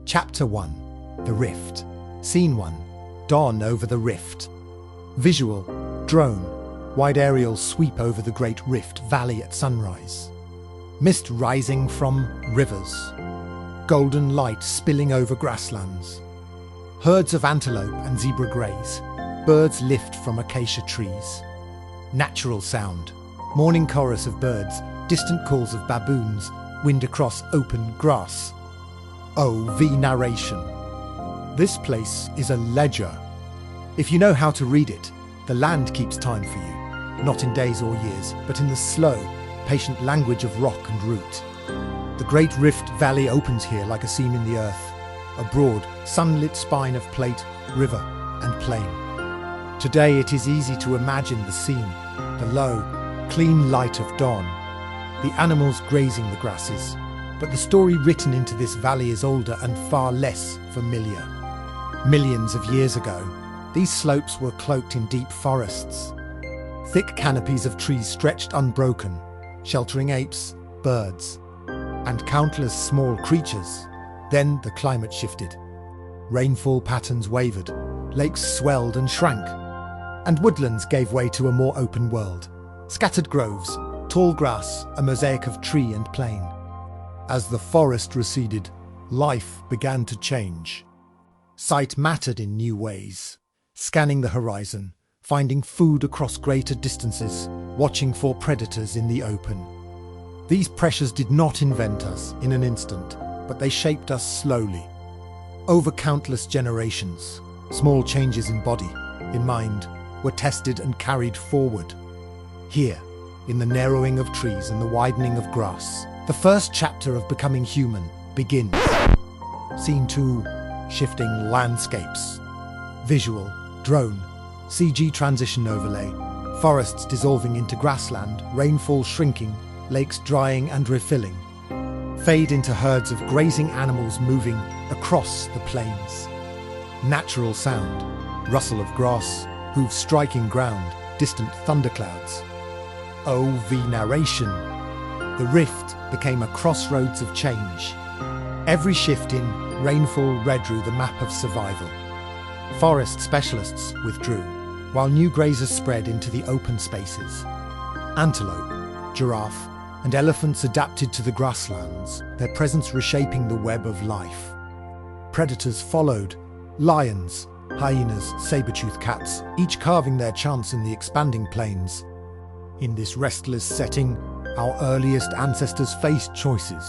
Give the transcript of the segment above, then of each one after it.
Chapter 1. The Rift. Scene 1. Dawn over the rift. Visual. Drone. Wide aerials sweep over the Great Rift Valley at sunrise. Mist rising from rivers. Golden light spilling over grasslands. Herds of antelope and zebra graze. Birds lift from acacia trees. Natural sound. Morning chorus of birds. Distant calls of baboons. Wind across open grass. OV narration. This place is a ledger. If you know how to read it, the land keeps time for you, not in days or years, but in the slow, patient language of rock and root. The Great Rift Valley opens here like a seam in the earth, a broad, sunlit spine of plate, river, and plain. Today it is easy to imagine the scene, the low, clean light of dawn, the animals grazing the grasses, but the story written into this valley is older and far less familiar. Millions of years ago, these slopes were cloaked in deep forests. Thick canopies of trees stretched unbroken, sheltering apes, birds, and countless small creatures. Then the climate shifted. Rainfall patterns wavered, lakes swelled and shrank, and woodlands gave way to a more open world. Scattered groves, tall grass, a mosaic of tree and plain. As the forest receded, life began to change. Sight mattered in new ways. Scanning the horizon, finding food across greater distances, watching for predators in the open. These pressures did not invent us in an instant, but they shaped us slowly. Over countless generations, small changes in body, in mind, were tested and carried forward. Here, in the narrowing of trees and the widening of grass, the first chapter of becoming human begins. Scene 2. Shifting landscapes. Visual. Drone. CG transition overlay. Forests dissolving into grassland, rainfall shrinking, lakes drying and refilling. Fade into herds of grazing animals moving across the plains. Natural sound. Rustle of grass, hooves striking ground, distant thunderclouds. OV narration. The rift became a crossroads of change. Every shift in rainfall redrew the map of survival. Forest specialists withdrew, while new grazers spread into the open spaces. Antelope, giraffe, and elephants adapted to the grasslands, their presence reshaping the web of life. Predators followed, lions, hyenas, saber-toothed cats, each carving their chance in the expanding plains. In this restless setting, our earliest ancestors faced choices: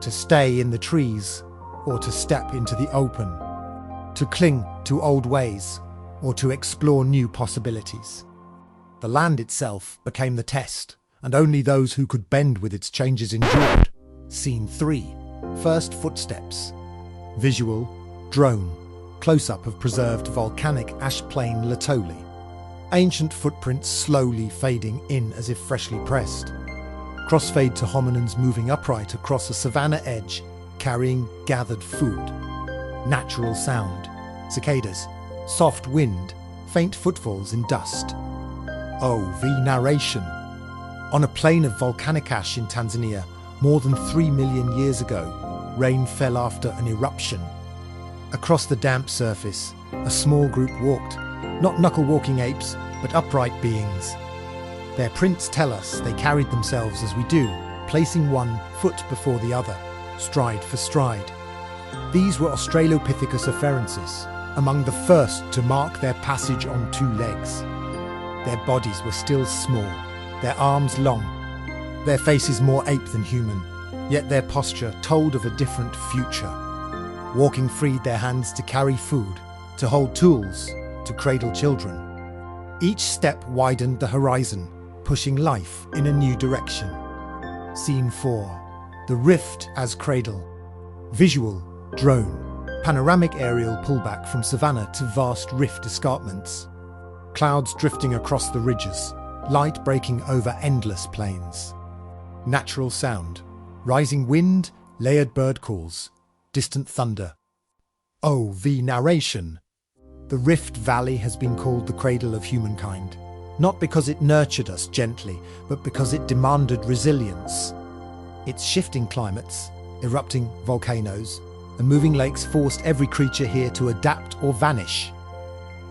to stay in the trees or to step into the open, to cling to old ways or to explore new possibilities. The land itself became the test, and only those who could bend with its changes endured. Scene 3. First footsteps. Visual. Drone. Close-up of preserved volcanic ash plain Laetoli. Ancient footprints slowly fading in as if freshly pressed. Crossfade to hominins moving upright across a savanna edge, carrying gathered food. Natural sound. Cicadas. Soft wind. Faint footfalls in dust. OV narration. On a plain of volcanic ash in Tanzania, more than 3 million years ago, rain fell after an eruption. Across the damp surface, a small group walked, not knuckle-walking apes, but upright beings. Their prints tell us they carried themselves as we do, placing one foot before the other, stride for stride. These were Australopithecus afarensis, among the first to mark their passage on 2 legs. Their bodies were still small, their arms long, their faces more ape than human, yet their posture told of a different future. Walking freed their hands to carry food, to hold tools, to cradle children. Each step widened the horizon, pushing life in a new direction. Scene 4. The rift as cradle. Visual. Drone. Panoramic aerial pullback from savanna to vast rift escarpments. Clouds drifting across the ridges, light breaking over endless plains. Natural sound. Rising wind, layered bird calls, distant thunder. OV narration. The Rift Valley has been called the cradle of humankind, not because it nurtured us gently, but because it demanded resilience. Its shifting climates, erupting volcanoes, The moving lakes forced every creature here to adapt or vanish.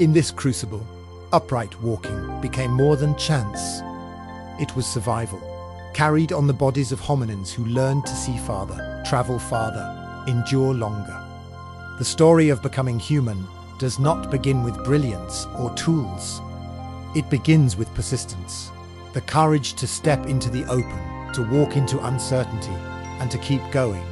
In this crucible, upright walking became more than chance. It was survival, carried on the bodies of hominins who learned to see farther, travel farther, endure longer. The story of becoming human does not begin with brilliance or tools. It begins with persistence, the courage to step into the open, to walk into uncertainty, and to keep going.